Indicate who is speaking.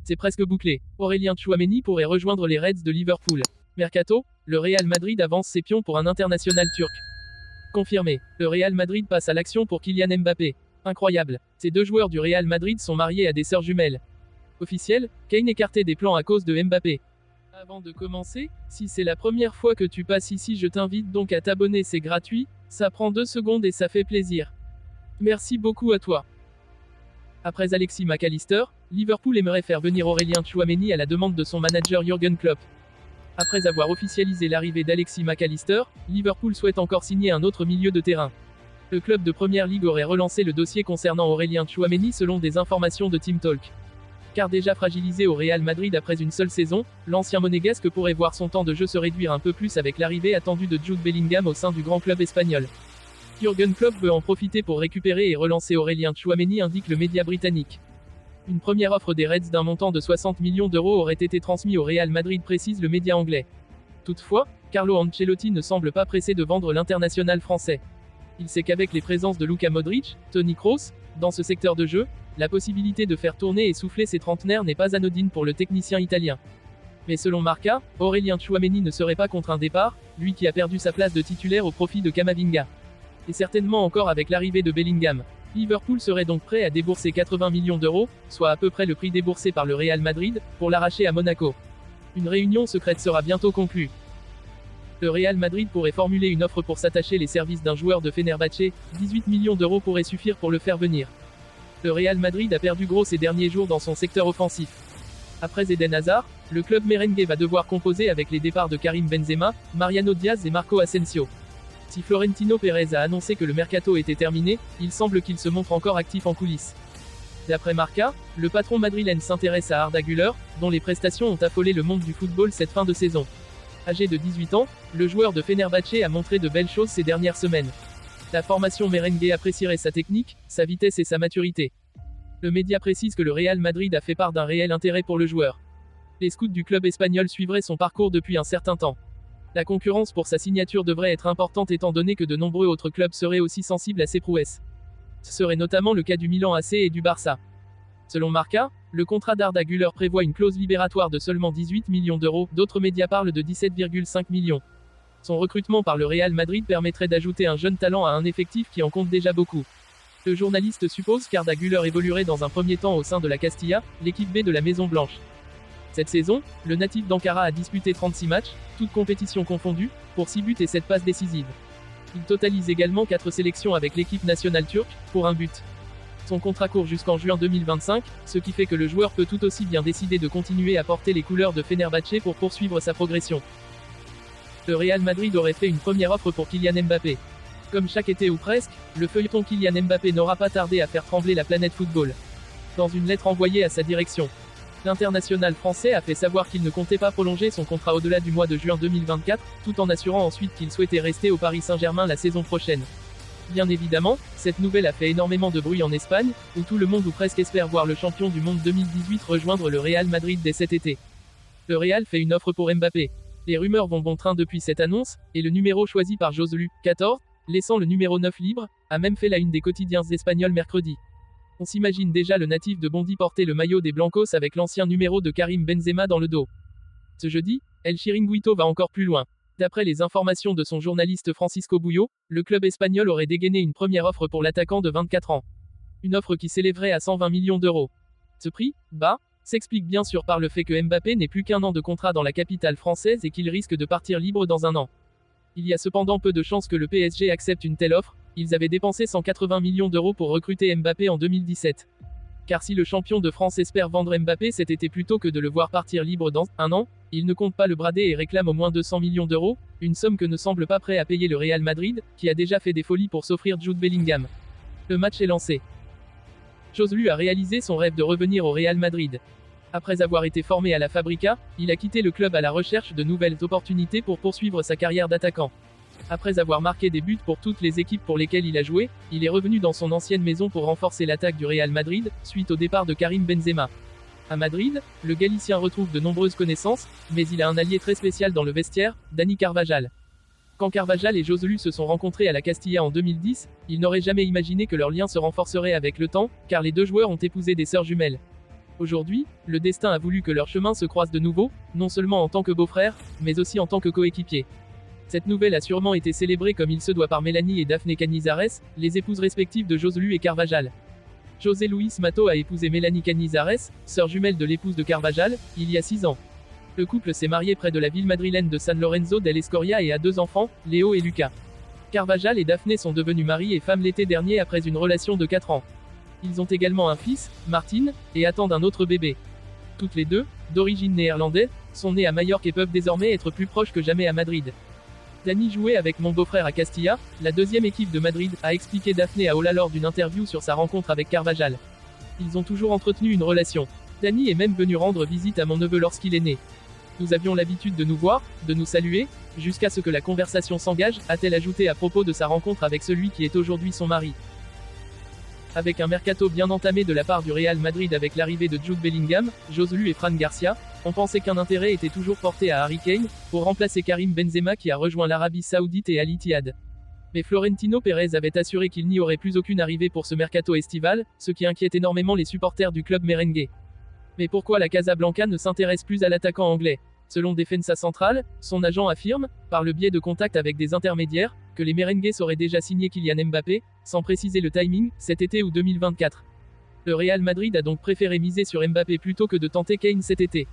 Speaker 1: C'est presque bouclé. Aurélien Tchouaméni pourrait rejoindre les Reds de Liverpool. Mercato, le Real Madrid avance ses pions pour un international turc. Confirmé, le Real Madrid passe à l'action pour Kylian Mbappé. Incroyable, ces deux joueurs du Real Madrid sont mariés à des sœurs jumelles. Officiel, Kane écarté des plans à cause de Mbappé. Avant de commencer, si c'est la première fois que tu passes ici, je t'invite donc à t'abonner, c'est gratuit, ça prend 2 secondes et ça fait plaisir. Merci beaucoup à toi. Après Alexis McAllister, Liverpool aimerait faire venir Aurélien Tchouaméni à la demande de son manager Jürgen Klopp. Après avoir officialisé l'arrivée d'Alexis McAllister, Liverpool souhaite encore signer un autre milieu de terrain. Le club de Première Ligue aurait relancé le dossier concernant Aurélien Tchouaméni selon des informations de Team Talk. Car déjà fragilisé au Real Madrid après une seule saison, l'ancien monégasque pourrait voir son temps de jeu se réduire un peu plus avec l'arrivée attendue de Jude Bellingham au sein du grand club espagnol. Jürgen Klopp veut en profiter pour récupérer et relancer Aurélien Tchouaméni, indique le média britannique. Une première offre des Reds d'un montant de 60 millions d'euros aurait été transmise au Real Madrid, précise le média anglais. Toutefois, Carlo Ancelotti ne semble pas pressé de vendre l'international français. Il sait qu'avec les présences de Luka Modric, Toni Kroos, dans ce secteur de jeu, la possibilité de faire tourner et souffler ces trentenaires n'est pas anodine pour le technicien italien. Mais selon Marca, Aurélien Tchouaméni ne serait pas contre un départ, lui qui a perdu sa place de titulaire au profit de Camavinga. Et certainement encore avec l'arrivée de Bellingham. Liverpool serait donc prêt à débourser 80 millions d'euros, soit à peu près le prix déboursé par le Real Madrid, pour l'arracher à Monaco. Une réunion secrète sera bientôt conclue. Le Real Madrid pourrait formuler une offre pour s'attacher les services d'un joueur de Fenerbahçe, 18 millions d'euros pourraient suffire pour le faire venir. Le Real Madrid a perdu gros ces derniers jours dans son secteur offensif. Après Eden Hazard, le club merengue va devoir composer avec les départs de Karim Benzema, Mariano Diaz et Marco Asensio. Si Florentino Pérez a annoncé que le mercato était terminé, il semble qu'il se montre encore actif en coulisses. D'après Marca, le patron madrilène s'intéresse à Arda Güler, dont les prestations ont affolé le monde du football cette fin de saison. Âgé de 18 ans, le joueur de Fenerbahçe a montré de belles choses ces dernières semaines. La formation merengue apprécierait sa technique, sa vitesse et sa maturité. Le média précise que le Real Madrid a fait part d'un réel intérêt pour le joueur. Les scouts du club espagnol suivraient son parcours depuis un certain temps. La concurrence pour sa signature devrait être importante étant donné que de nombreux autres clubs seraient aussi sensibles à ses prouesses. Ce serait notamment le cas du Milan AC et du Barça. Selon Marca, le contrat d'Arda Güler prévoit une clause libératoire de seulement 18 millions d'euros, d'autres médias parlent de 17,5 millions. Son recrutement par le Real Madrid permettrait d'ajouter un jeune talent à un effectif qui en compte déjà beaucoup. Le journaliste suppose qu'Arda Güler évoluerait dans un premier temps au sein de la Castilla, l'équipe B de la Maison Blanche. Cette saison, le natif d'Ankara a disputé 36 matchs, toutes compétitions confondues, pour 6 buts et 7 passes décisives. Il totalise également 4 sélections avec l'équipe nationale turque, pour 1 but. Son contrat court jusqu'en juin 2025, ce qui fait que le joueur peut tout aussi bien décider de continuer à porter les couleurs de Fenerbahçe pour poursuivre sa progression. Le Real Madrid aurait fait une première offre pour Kylian Mbappé. Comme chaque été ou presque, le feuilleton Kylian Mbappé n'aura pas tardé à faire trembler la planète football. Dans une lettre envoyée à sa direction, l'international français a fait savoir qu'il ne comptait pas prolonger son contrat au-delà du mois de juin 2024, tout en assurant ensuite qu'il souhaitait rester au Paris Saint-Germain la saison prochaine. Bien évidemment, cette nouvelle a fait énormément de bruit en Espagne, où tout le monde ou presque espère voir le champion du monde 2018 rejoindre le Real Madrid dès cet été. Le Real fait une offre pour Mbappé. Les rumeurs vont bon train depuis cette annonce, et le numéro choisi par Joselu, 14, laissant le numéro 9 libre, a même fait la une des quotidiens espagnols mercredi. On s'imagine déjà le natif de Bondy porter le maillot des Blancos avec l'ancien numéro de Karim Benzema dans le dos. Ce jeudi, El Chiringuito va encore plus loin. D'après les informations de son journaliste Francisco Bouyo, le club espagnol aurait dégainé une première offre pour l'attaquant de 24 ans. Une offre qui s'élèverait à 120 millions d'euros. Ce prix, bas, s'explique bien sûr par le fait que Mbappé n'ait plus qu'1 an de contrat dans la capitale française et qu'il risque de partir libre dans 1 an. Il y a cependant peu de chances que le PSG accepte une telle offre, ils avaient dépensé 180 millions d'euros pour recruter Mbappé en 2017. Car si le champion de France espère vendre Mbappé cet été plutôt que de le voir partir libre dans 1 an, il ne compte pas le brader et réclame au moins 200 millions d'euros, une somme que ne semble pas prêt à payer le Real Madrid, qui a déjà fait des folies pour s'offrir Jude Bellingham. Le match est lancé. Joselu a réalisé son rêve de revenir au Real Madrid. Après avoir été formé à la Fabrica, il a quitté le club à la recherche de nouvelles opportunités pour poursuivre sa carrière d'attaquant. Après avoir marqué des buts pour toutes les équipes pour lesquelles il a joué, il est revenu dans son ancienne maison pour renforcer l'attaque du Real Madrid, suite au départ de Karim Benzema. À Madrid, le Galicien retrouve de nombreuses connaissances, mais il a un allié très spécial dans le vestiaire, Dani Carvajal. Quand Carvajal et Joselu se sont rencontrés à la Castilla en 2010, ils n'auraient jamais imaginé que leur lien se renforcerait avec le temps, car les deux joueurs ont épousé des sœurs jumelles. Aujourd'hui, le destin a voulu que leurs chemins se croisent de nouveau, non seulement en tant que beaux-frères, mais aussi en tant que coéquipiers. Cette nouvelle a sûrement été célébrée comme il se doit par Mélanie et Daphne Canizares, les épouses respectives de Joselu et Carvajal. José Luis Mato a épousé Mélanie Canizares, sœur jumelle de l'épouse de Carvajal, il y a 6 ans. Le couple s'est marié près de la ville madrilène de San Lorenzo del Escorial et a 2 enfants, Léo et Lucas. Carvajal et Daphne sont devenus mari et femme l'été dernier après une relation de 4 ans. Ils ont également un fils, Martin, et attendent un autre bébé. Toutes les deux, d'origine néerlandaise, sont nées à Majorque et peuvent désormais être plus proches que jamais à Madrid. Dani jouait avec mon beau-frère à Castilla, la deuxième équipe de Madrid, a expliqué Daphne à Ola lors d'une interview sur sa rencontre avec Carvajal. Ils ont toujours entretenu une relation. Dani est même venu rendre visite à mon neveu lorsqu'il est né. Nous avions l'habitude de nous voir, de nous saluer, jusqu'à ce que la conversation s'engage, a-t-elle ajouté à propos de sa rencontre avec celui qui est aujourd'hui son mari. Avec un mercato bien entamé de la part du Real Madrid avec l'arrivée de Jude Bellingham, Joselu et Fran Garcia, on pensait qu'un intérêt était toujours porté à Harry Kane, pour remplacer Karim Benzema qui a rejoint l'Arabie Saoudite et Al Ittihad. Mais Florentino Pérez avait assuré qu'il n'y aurait plus aucune arrivée pour ce mercato estival, ce qui inquiète énormément les supporters du club merengue. Mais pourquoi la Casablanca ne s'intéresse plus à l'attaquant anglais? Selon Defensa Central, son agent affirme, par le biais de contacts avec des intermédiaires, que les merengues auraient déjà signé Kylian Mbappé, sans préciser le timing, cet été ou 2024. Le Real Madrid a donc préféré miser sur Mbappé plutôt que de tenter Kane cet été.